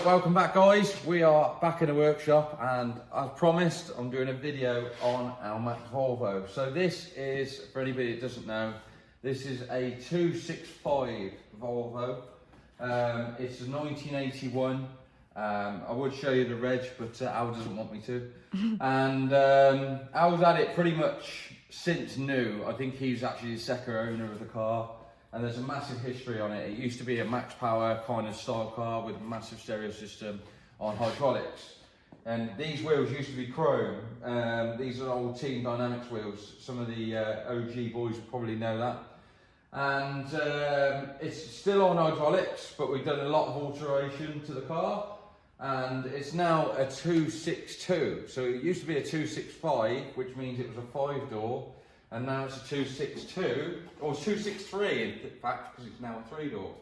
Right, welcome back guys. We are back in the workshop and as promised I'm doing a video on ALs Volvo. So this is, for anybody that doesn't know, this is a 265 Volvo. It's a 1981. I would show you the reg, but Al doesn't want me to. And Al's had it pretty much since new. I think he's actually the second owner of the car. And there's a massive history on it. It used to be a max power kind of style car with a massive stereo system on hydraulics. And these wheels used to be chrome. These are old Team Dynamics wheels. Some of the OG boys will probably know that. And it's still on hydraulics, but we've done a lot of alteration to the car. And it's now a 262. So it used to be a 265, which means it was a 5-door. And now it's a 262, or 263 in fact, because it's now a 3-door.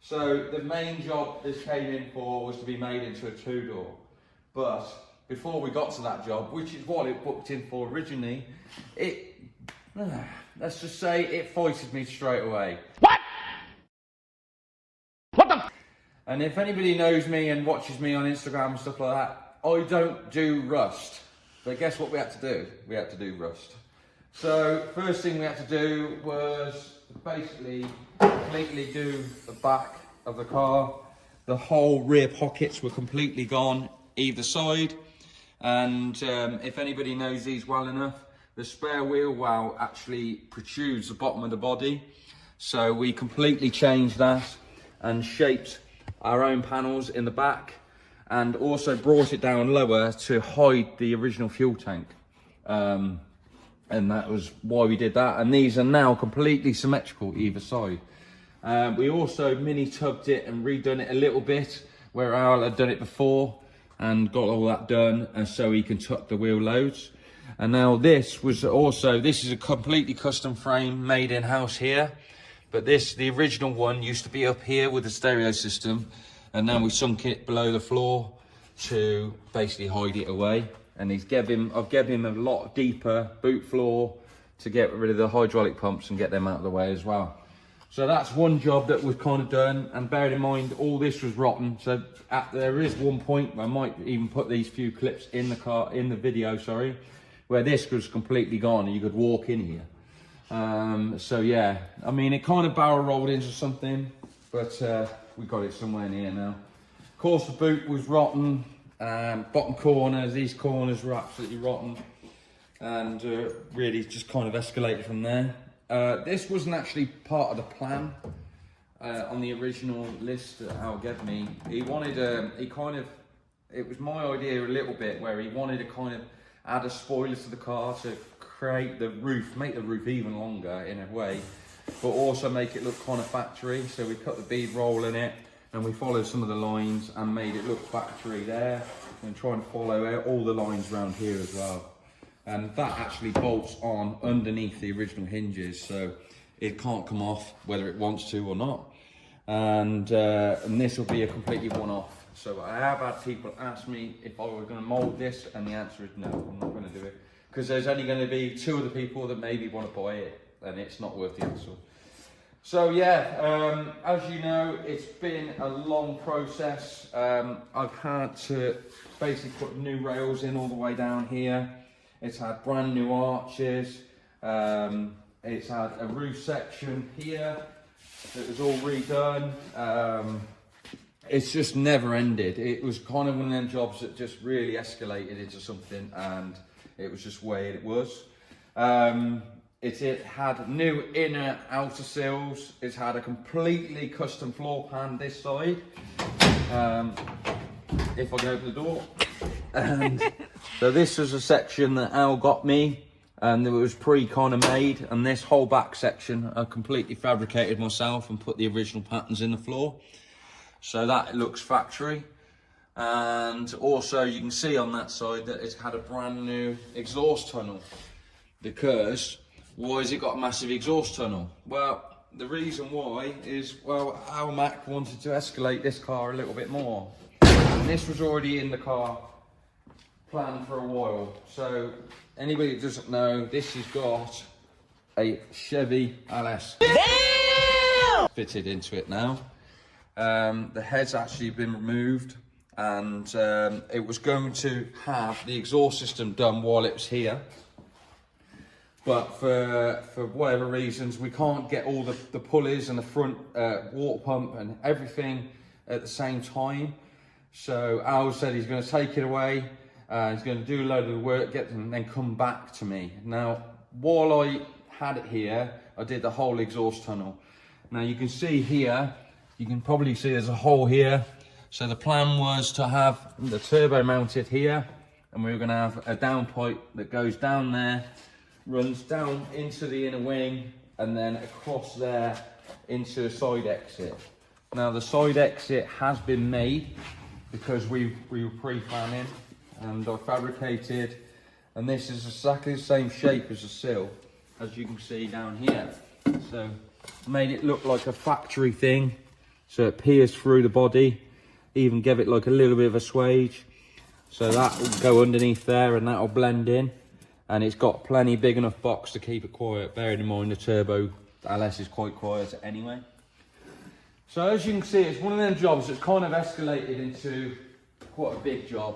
So the main job this came in for was to be made into a 2-door. But before we got to that job, which is what it booked in for originally, let's just say it foisted me straight away. What? What the? And if anybody knows me and watches me on Instagram and stuff like that, I don't do rust. But guess what we had to do? We had to do rust. So first thing we had to do was basically completely do the back of the car. The whole rear pockets were completely gone either side. And if anybody knows these well enough, the spare wheel well actually protrudes the bottom of the body. So we completely changed that and shaped our own panels in the back and also brought it down lower to hide the original fuel tank. And that was why we did that. And these are now completely symmetrical either side. We also mini tubbed it and redone it a little bit where Al had done it before and got all that done, and so he can tuck the wheel loads. And now this is a completely custom frame made in house here. But the original one used to be up here with the stereo system, and now we sunk it below the floor to basically hide it away. And I've given him a lot deeper boot floor to get rid of the hydraulic pumps and get them out of the way as well. So that's one job that was kind of done. And bearing in mind, all this was rotten. So there is one point where I might even put these few clips in the video, where this was completely gone and you could walk in here. So yeah, I mean, it kind of barrel rolled into something, but we got it somewhere near now. Of course, the boot was rotten. Bottom corners, these corners were absolutely rotten, and really just kind of escalated from there. This wasn't actually part of the plan on the original list that Al gave me. He wanted it was my idea a little bit, where he wanted to kind of add a spoiler to the car to create the roof, make the roof even longer in a way, but also make it look kind of factory. So we cut the bead roll in it, and we followed some of the lines and made it look factory there, and try and follow all the lines around here as well. And that actually bolts on underneath the original hinges, so it can't come off whether it wants to or not. And this will be a completely one-off. So I have had people ask me if I was going to mould this, and the answer is no, I'm not going to do it, because there's only going to be 2 other people that maybe want to buy it, and it's not worth the hassle. So yeah, as you know, it's been a long process. I've had to basically put new rails in all the way down here. It's had brand new arches. It's had a roof section here that was all redone. It's just never ended. It was kind of one of them jobs that just really escalated into something, and it was just the way it was. It had new inner outer sills. It's had a completely custom floor pan this side. If I can open the door. And so this was a section that Al got me, and it was kind of made. And this whole back section I completely fabricated myself and put the original patterns in the floor. So that looks factory. And also you can see on that side that it's had a brand new exhaust tunnel. Because why has it got a massive exhaust tunnel? Well, the reason why is, well, Al Mac wanted to escalate this car a little bit more. And this was already in the car planned for a while. So anybody that doesn't know, this has got a Chevy ALs fitted into it now. The head's actually been removed. and it was going to have the exhaust system done while it was here. But for whatever reasons, we can't get all the pulleys and the front water pump and everything at the same time. So Al said he's going to take it away, he's going to do a load of the work, get them, and then come back to me. Now, while I had it here, I did the whole exhaust tunnel. Now you can see here, you can probably see there's a hole here. So the plan was to have the turbo mounted here, and we were going to have a downpipe that goes down there, runs down into the inner wing, and then across there into a side exit. Now the side exit has been made because we were pre-planning, and I fabricated, and this is exactly the same shape as the sill, as you can see down here. So made it look like a factory thing, so it pierced through the body, even gave it like a little bit of a swage. So that will go underneath there and that'll blend in. And it's got plenty big enough box to keep it quiet, bearing in mind the turbo LS is quite quiet anyway. So as you can see, it's one of them jobs that's kind of escalated into quite a big job,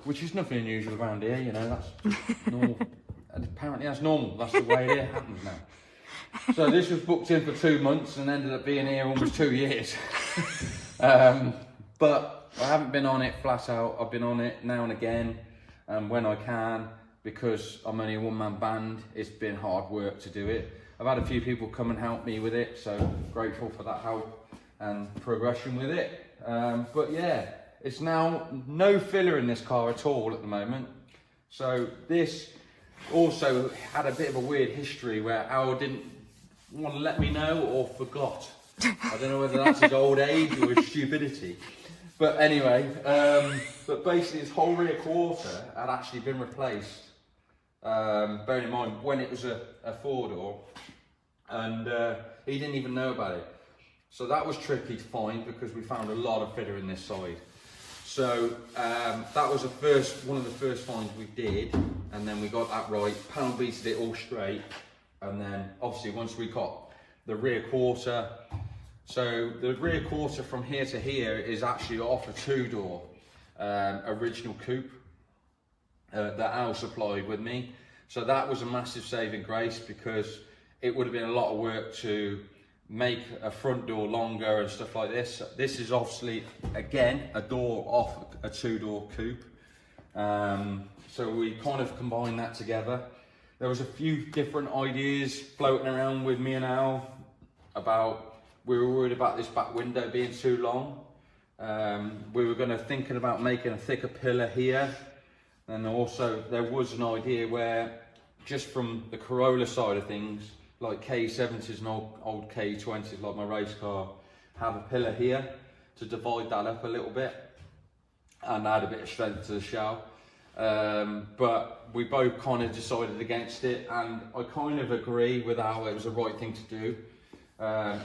which is nothing unusual around here, you know, that's normal. And apparently that's normal, that's the way it happens now. So this was booked in for 2 months and ended up being here almost 2 years. But I haven't been on it flat out, I've been on it now and again. When I can, because I'm only a one-man band, it's been hard work to do it. I've had a few people come and help me with it, so grateful for that help and progression with it. But yeah, it's now no filler in this car at all at the moment. So this also had a bit of a weird history where Al didn't want to let me know or forgot. I don't know whether that's his old age or his stupidity. But anyway, but basically his whole rear quarter had actually been replaced. Bearing in mind when it was a 4-door, and he didn't even know about it. So that was tricky to find because we found a lot of filler in this side. So that was one of the first finds we did, and then we got that right, pound beated it all straight, and then obviously once we got the rear quarter. So the rear quarter from here to here is actually off a 2-door original coupe that Al supplied with me. So that was a massive saving grace because it would have been a lot of work to make a front door longer and stuff like this. This is obviously, again, a door off a 2-door coupe. So we kind of combined that together. There was a few different ideas floating around with me and Al about, we were worried about this back window being too long. We were thinking about making a thicker pillar here. And also there was an idea where just from the Corolla side of things, like K70s and old K20s, like my race car, have a pillar here to divide that up a little bit and add a bit of strength to the shell. But we both kind of decided against it, and I kind of agree with how it was the right thing to do.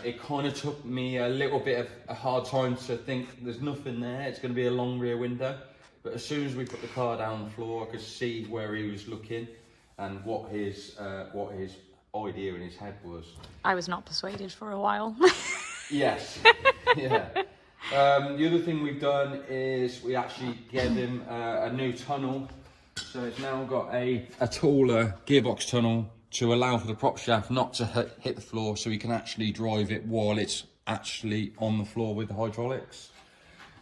It kind of took me a little bit of a hard time to think there's nothing there, it's going to be a long rear window. But as soon as we put the car down on the floor, I could see where he was looking and what his idea in his head was. I was not persuaded for a while. Yes, yeah. The other thing we've done is we actually gave him a new tunnel. So it's now got a taller gearbox tunnel to allow for the prop shaft not to hit the floor, so he can actually drive it while it's actually on the floor with the hydraulics.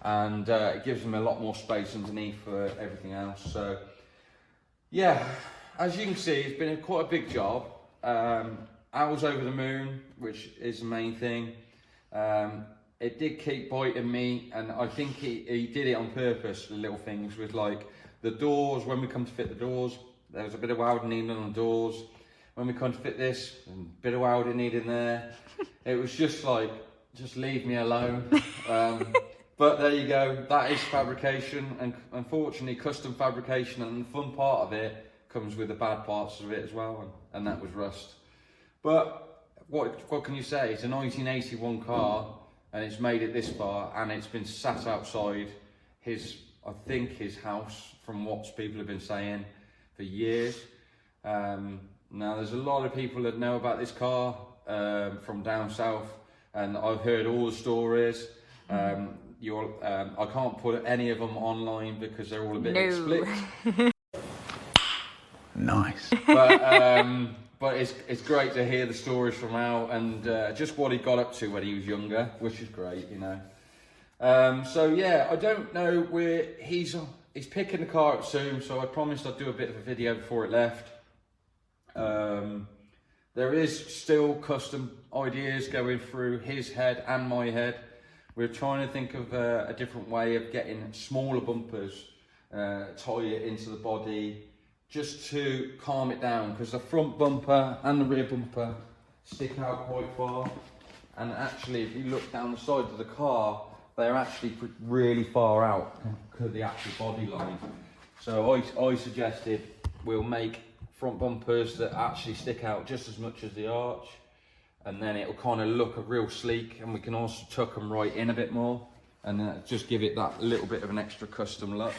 And it gives him a lot more space underneath for everything else. So yeah, as you can see, it's been quite a big job. I was over the moon, which is the main thing. It did keep biting me, and I think he did it on purpose. The little things with like the doors, when we come to fit the doors, there was a bit of welding needed on the doors. When we come to fit this, a bit of welding needed there. It was just like, just leave me alone. But there you go, that is fabrication, and unfortunately custom fabrication, and the fun part of it comes with the bad parts of it as well, and that was rust. But what can you say? It's a 1981 car, and it's made it this far, and it's been sat outside I think his house, from what people have been saying, for years. Now there's a lot of people that know about this car from down south, and I've heard all the stories. I can't put any of them online because they're all a bit No. split. Nice. But it's great to hear the stories from Al and just what he got up to when he was younger, which is great, you know. So yeah, I don't know where he's picking the car up soon, so I promised I'd do a bit of a video before it left. There is still custom ideas going through his head and my head. We're trying to think of a different way of getting smaller bumpers, tie it into the body, just to calm it down, because the front bumper and the rear bumper stick out quite far, and actually if you look down the side of the car, they're actually really far out to the actual body line. So I suggested we'll make front bumpers that actually stick out just as much as the arch, and then it'll kind of look a real sleek, and we can also tuck them right in a bit more and just give it that little bit of an extra custom look.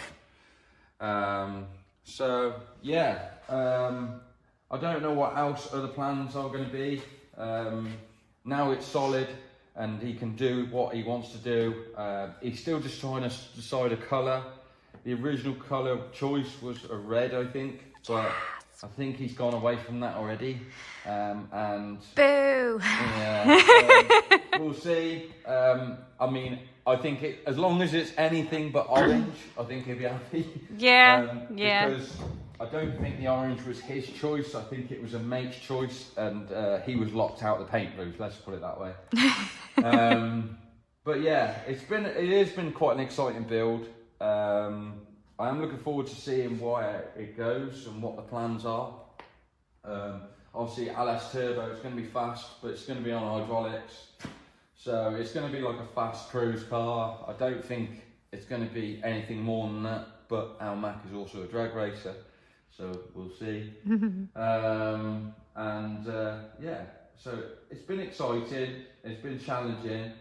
So yeah, I don't know what else other plans are going to be. Now it's solid and he can do what he wants to do. He's still just trying to decide a colour. The original colour choice was a red, I think, but I think he's gone away from that already. And Boo! yeah, we'll see. I mean, I think as long as it's anything but orange, I think he'll be happy. Yeah, yeah. Because I don't think the orange was his choice. I think it was a mate's choice, and he was locked out of the paint booth. Let's put it that way. But yeah, it has been quite an exciting build. I am looking forward to seeing where it goes and what the plans are. Obviously, ALs Turbo, it's going to be fast, but it's going to be on hydraulics. So it's going to be like a fast cruise car. I don't think it's going to be anything more than that, but Al Mac is also a drag racer, so we'll see. Yeah, so it's been exciting, it's been challenging,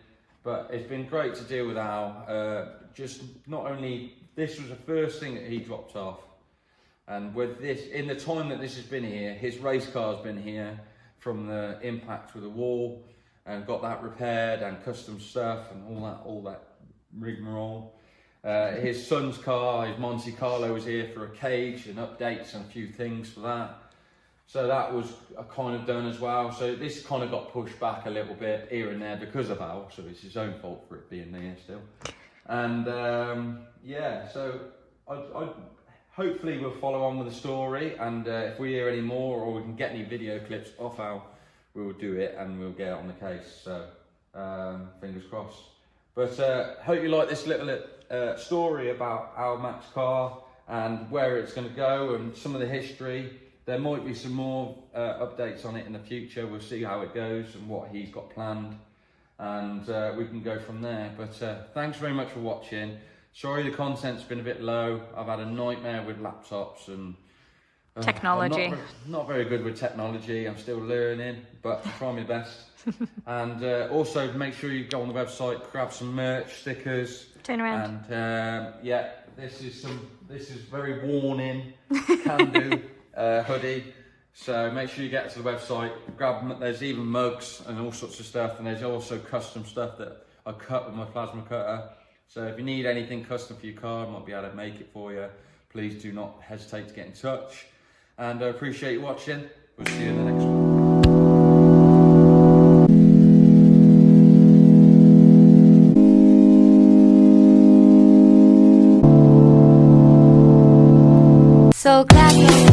but it's been great to deal with Al. Just not only, this was the first thing that he dropped off, and with this, in the time that this has been here, his race car's been here from the impact with the wall, and got that repaired and custom stuff and all that rigmarole. His son's car, his Monte Carlo, was here for a cage and updates and a few things for that. So that was kind of done as well. So this kind of got pushed back a little bit here and there because of Al, so it's his own fault for it being there still. And yeah, so I hopefully we'll follow on with the story, and if we hear any more or we can get any video clips off Al, we'll do it and we'll get on the case. So fingers crossed. But hope you like this little story about Al Mac's car and where it's going to go and some of the history. There might be some more updates on it in the future. We'll see how it goes and what he's got planned, and we can go from there. But thanks very much for watching. Sorry the content's been a bit low. I've had a nightmare with laptops and Technology. I'm not very good with technology. I'm still learning, but I'm trying my best. And also make sure you go on the website, grab some merch, stickers. Turn around. And yeah, this is very worn in, can do hoodie. So make sure you get to the website, grab, there's even mugs and all sorts of stuff, and there's also custom stuff that I cut with my plasma cutter. So if you need anything custom for your car, I might be able to make it for you. Please do not hesitate to get in touch. And I appreciate you watching. We'll see you in the next one. So clap.